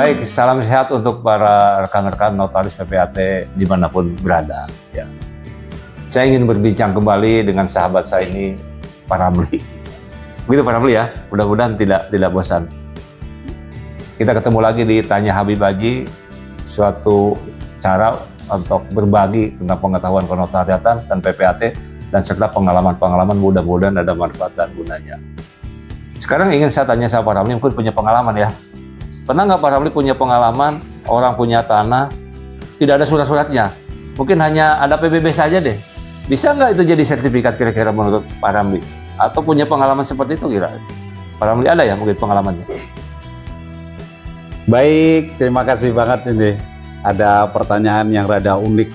Baik, salam sehat untuk para rekan-rekan notaris PPAT dimanapun berada. Ya. Saya ingin berbincang kembali dengan sahabat saya ini, Pak Ramli. Begitu Pak Ramli ya, mudah-mudahan tidak bosan. Kita ketemu lagi di Tanya Habib Haji, suatu cara untuk berbagi tentang pengetahuan kenotariatan dan PPAT, dan serta pengalaman-pengalaman mudah-mudahan ada manfaat dan gunanya. Sekarang ingin saya tanya sama Pak Ramli, mungkin punya pengalaman ya. Pernah nggak Pak Ramli punya pengalaman, orang punya tanah, tidak ada surat-suratnya, mungkin hanya ada PBB saja deh. Bisa nggak itu jadi sertifikat kira-kira menurut Pak Ramli? Atau punya pengalaman seperti itu kira? Pak Ramli ada ya mungkin pengalamannya? Baik, terima kasih banget ini. Ada pertanyaan yang rada unik.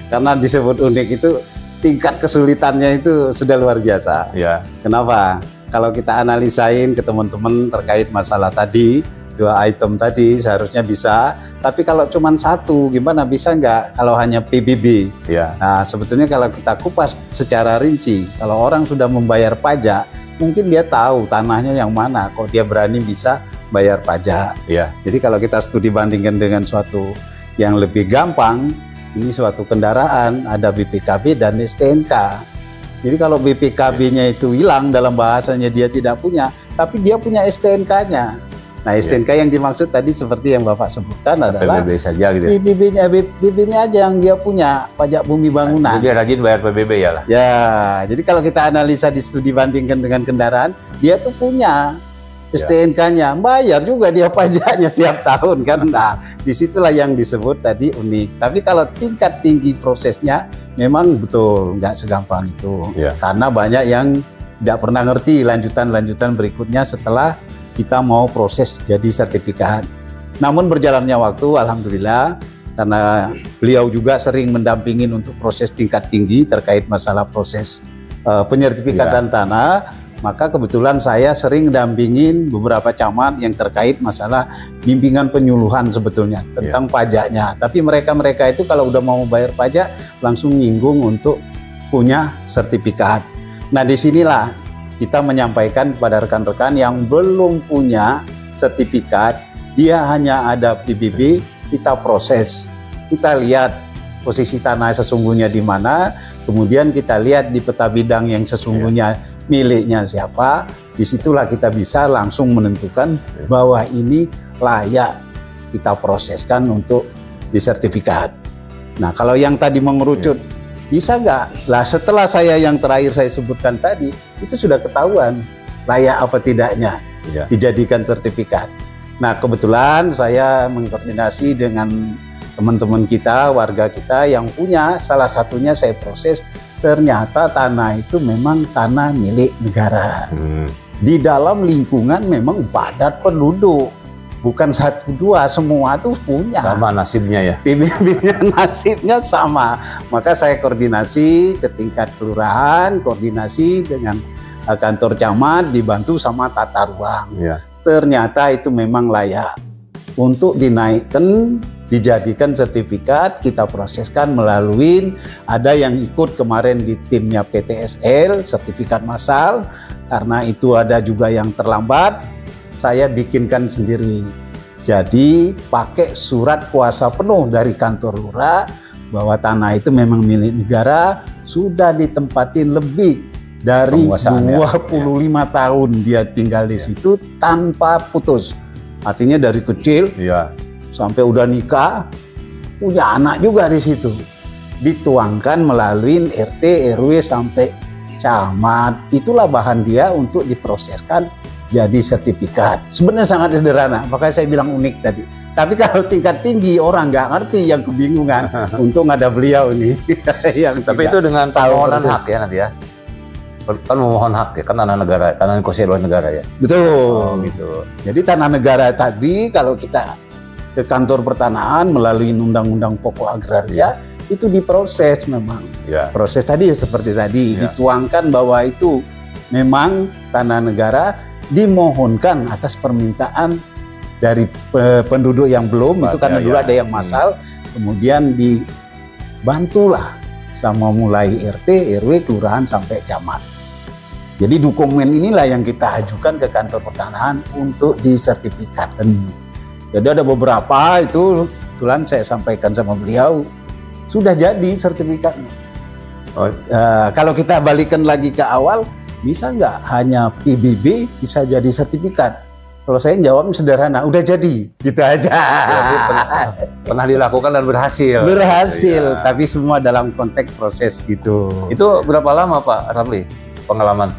Karena disebut unik itu tingkat kesulitannya itu sudah luar biasa. Ya. Kenapa? Kalau kita analisain ke teman-teman terkait masalah tadi, 2 item tadi seharusnya bisa. Tapi kalau cuma satu, gimana bisa nggak kalau hanya PBB? Ya. Nah, sebetulnya kalau kita kupas secara rinci, kalau orang sudah membayar pajak, mungkin dia tahu tanahnya yang mana, kok dia berani bisa bayar pajak. Ya. Jadi kalau kita studi bandingkan dengan suatu yang lebih gampang, ini suatu kendaraan, ada BPKB dan STNK. Jadi kalau BPKB-nya itu hilang, dalam bahasanya dia tidak punya, tapi dia punya STNK-nya. Nah, STNK yang dimaksud tadi seperti yang Bapak sebutkan adalah PBB saja gitu. PBB-nya aja yang dia punya, pajak bumi bangunan. Jadi dia rajin bayar PBB ya lah. Ya, jadi kalau kita analisa di studi bandingkan dengan kendaraan, dia tuh punya STNK-nya, bayar juga dia pajaknya setiap tahun kan. Nah, disitulah yang disebut tadi unik. Tapi kalau tingkat tinggi prosesnya memang betul nggak segampang itu. Karena banyak yang tidak pernah ngerti lanjutan-lanjutan berikutnya setelah kita mau proses jadi sertifikat. Namun berjalannya waktu, alhamdulillah, karena beliau juga sering mendampingin untuk proses tingkat tinggi terkait masalah proses penyertifikatan tanah. Maka kebetulan saya sering dampingin beberapa camat yang terkait masalah bimbingan penyuluhan sebetulnya tentang pajaknya. Tapi mereka itu kalau udah mau bayar pajak langsung nyinggung untuk punya sertifikat. Nah, disinilah kita menyampaikan kepada rekan-rekan yang belum punya sertifikat, dia hanya ada PBB, kita proses, kita lihat posisi tanah sesungguhnya di mana, kemudian kita lihat di peta bidang yang sesungguhnya miliknya siapa, disitulah kita bisa langsung menentukan bahwa ini layak kita proseskan untuk disertifikat. Nah, kalau yang tadi mengerucut, bisa nggak? Lah setelah saya yang terakhir saya sebutkan tadi, itu sudah ketahuan layak apa tidaknya dijadikan sertifikat. Nah, kebetulan saya mengkoordinasi dengan teman-teman kita, warga kita yang punya, salah satunya saya proses. Ternyata tanah itu memang tanah milik negara. Di dalam lingkungan memang padat penduduk. Bukan 1-2, semua tuh punya. Sama nasibnya ya? PBB-nya nasibnya sama. Maka saya koordinasi ke tingkat kelurahan, koordinasi dengan kantor camat, dibantu sama tata ruang. Ternyata itu memang layak untuk dinaikkan, dijadikan sertifikat, kita proseskan melalui, ada yang ikut kemarin di timnya PTSL, sertifikat massal, karena itu ada juga yang terlambat, saya bikinkan sendiri. Jadi pakai surat kuasa penuh dari kantor lurah, bahwa tanah itu memang milik negara, sudah ditempatin lebih dari 25 tahun dia tinggal di situ tanpa putus. Artinya dari kecil, sampai udah nikah, punya anak juga di situ. Dituangkan melalui RT, RW sampai camat. Itulah bahan dia untuk diproseskan jadi sertifikat. Sebenarnya sangat sederhana, makanya saya bilang unik tadi. Tapi kalau tingkat tinggi orang nggak ngerti, yang kebingungan. Untung ada beliau nih. Tapi itu dengan permohonan hak ya nanti ya? Kan memohon hak ya, kan tanah negara, tanah dikuasai oleh negara ya? Betul. Gitu. Jadi tanah negara tadi kalau kita ke kantor pertanahan melalui undang-undang pokok agraria itu diproses memang. Proses tadi seperti tadi dituangkan bahwa itu memang tanah negara, dimohonkan atas permintaan dari penduduk yang belum itu karena dulu ada yang massal, kemudian dibantulah sama mulai RT, RW, kelurahan sampai camat. Jadi dokumen inilah yang kita ajukan ke kantor pertanahan untuk disertifikatkan. Jadi ada beberapa itu kebetulan saya sampaikan sama beliau, sudah jadi sertifikatnya. Kalau kita balikan lagi ke awal, bisa nggak hanya PBB bisa jadi sertifikat? Kalau saya jawab sederhana, udah jadi, gitu aja. Jadi pernah dilakukan dan berhasil. Berhasil, tapi semua dalam konteks proses gitu. Itu berapa lama Pak Ramli pengalaman?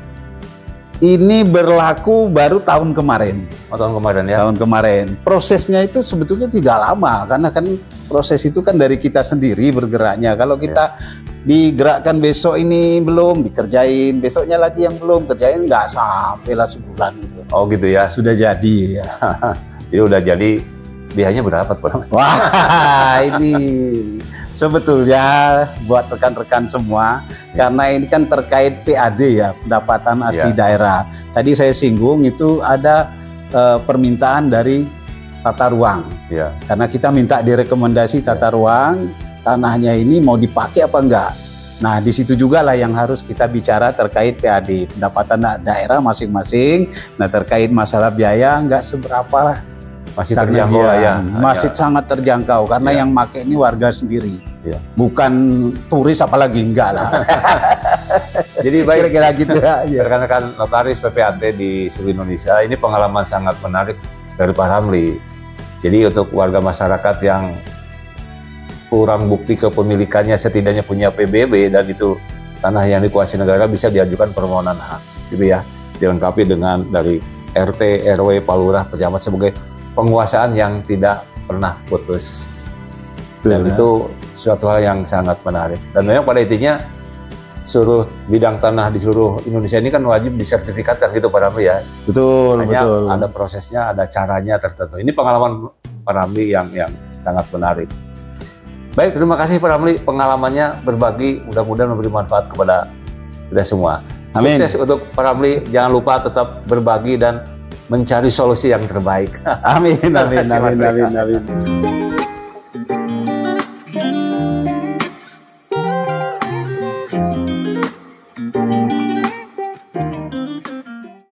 Ini berlaku baru tahun kemarin. Oh, tahun kemarin ya? Tahun kemarin. Prosesnya itu sebetulnya tidak lama, karena kan proses itu kan dari kita sendiri bergeraknya. Kalau kita digerakkan besok ini belum dikerjain, besoknya lagi yang belum kerjain, nggak sampai lah sebulan itu. Oh gitu ya? Sudah jadi ya. Jadi udah jadi, biayanya berapa Pak? Wah, ini sebetulnya buat rekan-rekan semua, karena ini kan terkait PAD ya, pendapatan asli daerah. Tadi saya singgung itu ada permintaan dari tata ruang. Karena kita minta direkomendasi tata ruang, tanahnya ini mau dipakai apa enggak. Nah, di situ juga lah yang harus kita bicara terkait PAD, pendapatan daerah masing-masing. Nah, terkait masalah biaya enggak seberapa lah. Masih terjangkau lah ya. Masih sangat terjangkau karena yang pakai ini warga sendiri. Bukan turis apalagi, enggak lah. Jadi baik, kira-kira gitu ya. Rekan-rekan notaris PPAT di seluruh Indonesia, ini pengalaman sangat menarik dari Pak Ramli. Jadi untuk warga masyarakat yang kurang bukti kepemilikannya, setidaknya punya PBB dan itu tanah yang dikuasai negara, bisa diajukan permohonan hak, gitu ya. Dilengkapi dengan dari RT, RW, Pak Lurah, pejabat sebagai penguasaan yang tidak pernah putus. Dan itu suatu hal yang sangat menarik. Dan memang pada intinya seluruh bidang tanah di seluruh Indonesia ini kan wajib disertifikatkan gitu Pak Ramli ya. Betul, hanya betul. Ada prosesnya, ada caranya tertentu. Ini pengalaman Pak Ramli yang sangat menarik. Baik, terima kasih Pak Ramli, pengalamannya berbagi, mudah-mudahan memberi manfaat kepada kita semua. Amin. Sukses untuk Pak Ramli, jangan lupa tetap berbagi dan mencari solusi yang terbaik. Amin, amin, amin, amin, amin.